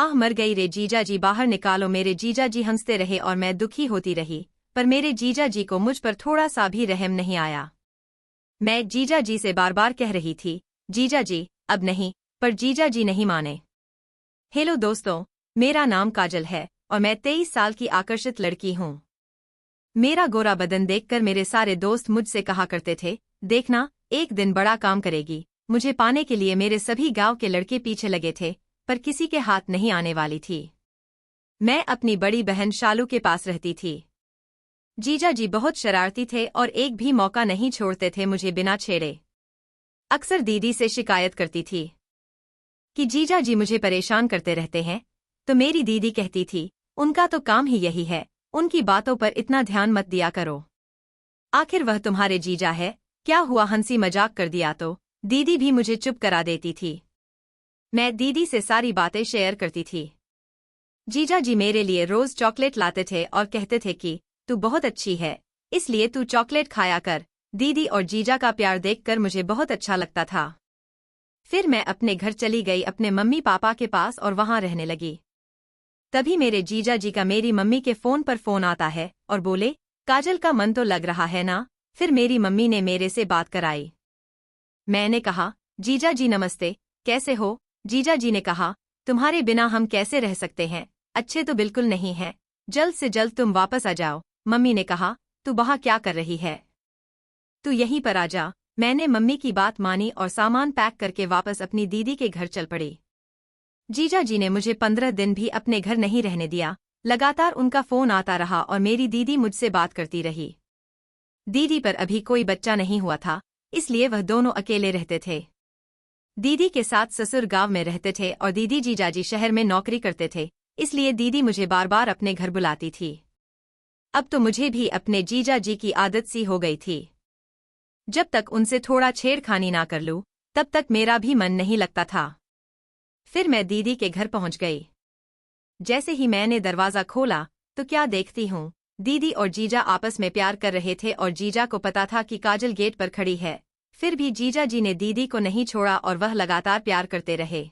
आह मर गई रे जीजा जी, बाहर निकालो। मेरे जीजा जी हंसते रहे और मैं दुखी होती रही, पर मेरे जीजा जी को मुझ पर थोड़ा सा भी रहम नहीं आया। मैं जीजा जी से बार बार कह रही थी, जीजा जी अब नहीं, पर जीजा जी नहीं माने। हेलो दोस्तों, मेरा नाम काजल है और मैं 23 साल की आकर्षित लड़की हूँ। मेरा गोरा बदन देखकर मेरे सारे दोस्त मुझसे कहा करते थे, देखना एक दिन बड़ा काम करेगी। मुझे पाने के लिए मेरे सभी गांव के लड़के पीछे लगे थे, पर किसी के हाथ नहीं आने वाली थी। मैं अपनी बड़ी बहन शालू के पास रहती थी। जीजा जी बहुत शरारती थे और एक भी मौका नहीं छोड़ते थे मुझे बिना छेड़े। अक्सर दीदी से शिकायत करती थी कि जीजा जी मुझे परेशान करते रहते हैं, तो मेरी दीदी कहती थी, उनका तो काम ही यही है, उनकी बातों पर इतना ध्यान मत दिया करो। आखिर वह तुम्हारे जीजा है, क्या हुआ, हंसी मजाक कर दिया तो दीदी भी मुझे चुप करा देती थी। मैं दीदी से सारी बातें शेयर करती थी। जीजा जी मेरे लिए रोज चॉकलेट लाते थे और कहते थे कि तू बहुत अच्छी है, इसलिए तू चॉकलेट खाया कर। दीदी और जीजा का प्यार देखकर मुझे बहुत अच्छा लगता था। फिर मैं अपने घर चली गई, अपने मम्मी पापा के पास, और वहां रहने लगी। तभी मेरे जीजा जी का मेरी मम्मी के फोन पर फोन आता है और बोले, काजल का मन तो लग रहा है ना। फिर मेरी मम्मी ने मेरे से बात कराई। मैंने कहा, जीजा जी नमस्ते, कैसे हो। जीजा जी ने कहा, तुम्हारे बिना हम कैसे रह सकते हैं, अच्छे तो बिल्कुल नहीं हैं, जल्द से जल्द तुम वापस आ जाओ। मम्मी ने कहा, तू वहाँ क्या कर रही है, तू यहीं पर आ जा। मैंने मम्मी की बात मानी और सामान पैक करके वापस अपनी दीदी के घर चल पड़ी। जीजा जी ने मुझे 15 दिन भी अपने घर नहीं रहने दिया। लगातार उनका फोन आता रहा और मेरी दीदी मुझसे बात करती रही। दीदी पर अभी कोई बच्चा नहीं हुआ था, इसलिए वह दोनों अकेले रहते थे। दीदी के साथ ससुर गांव में रहते थे और दीदी जीजाजी शहर में नौकरी करते थे, इसलिए दीदी मुझे बार बार अपने घर बुलाती थी। अब तो मुझे भी अपने जीजा जी की आदत सी हो गई थी। जब तक उनसे थोड़ा छेड़खानी ना कर लूं, तब तक मेरा भी मन नहीं लगता था। फिर मैं दीदी के घर पहुंच गई। जैसे ही मैंने दरवाजा खोला तो क्या देखती हूँ, दीदी और जीजा आपस में प्यार कर रहे थे और जीजा को पता था कि काजल गेट पर खड़ी है। फिर भी जीजा जी ने दीदी को नहीं छोड़ा और वह लगातार प्यार करते रहे।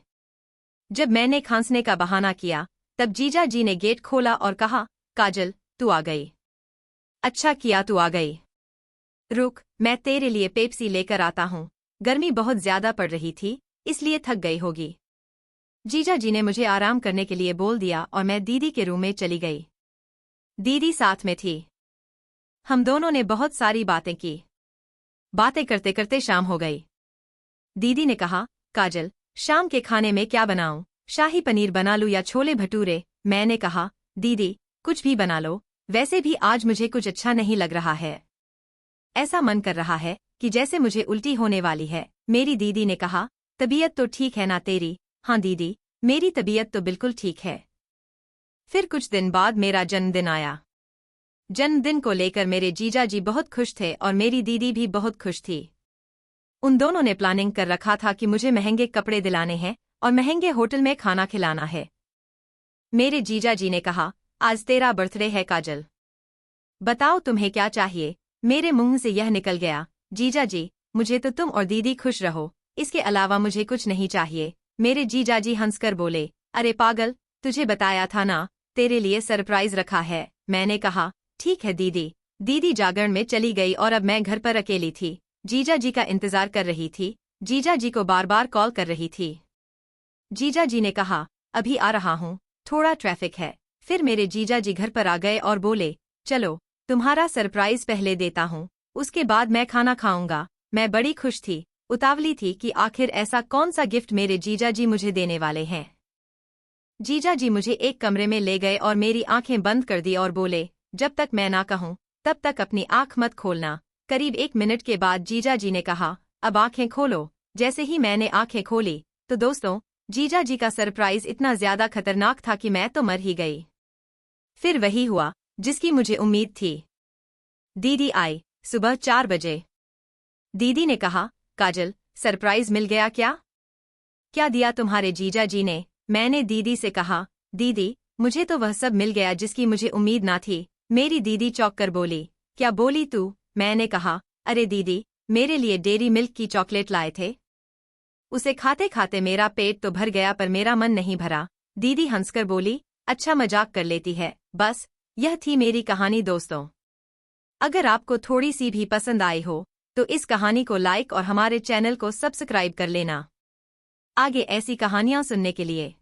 जब मैंने खांसने का बहाना किया, तब जीजा जी ने गेट खोला और कहा, काजल तू आ गई, अच्छा किया तू आ गई। रुक, मैं तेरे लिए पेप्सी लेकर आता हूँ। गर्मी बहुत ज्यादा पड़ रही थी, इसलिए थक गई होगी। जीजा जी ने मुझे आराम करने के लिए बोल दिया और मैं दीदी के रूम में चली गई। दीदी साथ में थी। हम दोनों ने बहुत सारी बातें की। बातें करते करते शाम हो गई। दीदी ने कहा, काजल शाम के खाने में क्या बनाऊं, शाही पनीर बना लूं या छोले भटूरे। मैंने कहा, दीदी कुछ भी बना लो, वैसे भी आज मुझे कुछ अच्छा नहीं लग रहा है, ऐसा मन कर रहा है कि जैसे मुझे उल्टी होने वाली है। मेरी दीदी ने कहा, तबीयत तो ठीक है ना तेरी। हाँ दीदी, मेरी तबीयत तो बिल्कुल ठीक है। फिर कुछ दिन बाद मेरा जन्मदिन आया। जन्मदिन को लेकर मेरे जीजा जी बहुत खुश थे और मेरी दीदी भी बहुत खुश थी। उन दोनों ने प्लानिंग कर रखा था कि मुझे महंगे कपड़े दिलाने हैं और महंगे होटल में खाना खिलाना है। मेरे जीजा जी ने कहा, आज तेरा बर्थडे है काजल, बताओ तुम्हें क्या चाहिए। मेरे मुंह से यह निकल गया, जीजा जी मुझे तो तुम और दीदी खुश रहो, इसके अलावा मुझे कुछ नहीं चाहिए। मेरे जीजा जी हंसकर बोले, अरे पागल, तुझे बताया था ना, तेरे लिए सरप्राइज रखा है। मैंने कहा, ठीक है दीदी। दीदी जागरण में चली गई और अब मैं घर पर अकेली थी। जीजा जी का इंतजार कर रही थी, जीजा जी को बार बार कॉल कर रही थी। जीजा जी ने कहा, अभी आ रहा हूँ, थोड़ा ट्रैफिक है। फिर मेरे जीजा जी घर पर आ गए और बोले, चलो तुम्हारा सरप्राइज पहले देता हूँ, उसके बाद मैं खाना खाऊंगा। मैं बड़ी खुश थी, उतावली थी कि आखिर ऐसा कौन सा गिफ्ट मेरे जीजा जी मुझे देने वाले हैं। जीजा जी मुझे एक कमरे में ले गए और मेरी आंखें बंद कर दी और बोले, जब तक मैं ना कहूँ तब तक अपनी आंख मत खोलना। करीब 1 मिनट के बाद जीजा जी ने कहा, अब आंखें खोलो। जैसे ही मैंने आंखें खोली तो दोस्तों, जीजा जी का सरप्राइज इतना ज्यादा खतरनाक था कि मैं तो मर ही गई। फिर वही हुआ जिसकी मुझे उम्मीद थी। दीदी आई सुबह 4 बजे। दीदी ने कहा, काजल सरप्राइज मिल गया क्या? क्या दिया तुम्हारे जीजा जी ने? मैंने दीदी से कहा, दीदी मुझे तो वह सब मिल गया जिसकी मुझे उम्मीद ना थी। मेरी दीदी चौंक कर बोली, क्या बोली तू? मैंने कहा, अरे दीदी मेरे लिए डेयरी मिल्क की चॉकलेट लाए थे, उसे खाते खाते मेरा पेट तो भर गया पर मेरा मन नहीं भरा। दीदी हंसकर बोली, अच्छा मजाक कर लेती है। बस यह थी मेरी कहानी दोस्तों। अगर आपको थोड़ी सी भी पसंद आई हो तो इस कहानी को लाइक और हमारे चैनल को सब्सक्राइब कर लेना आगे ऐसी कहानियां सुनने के लिए।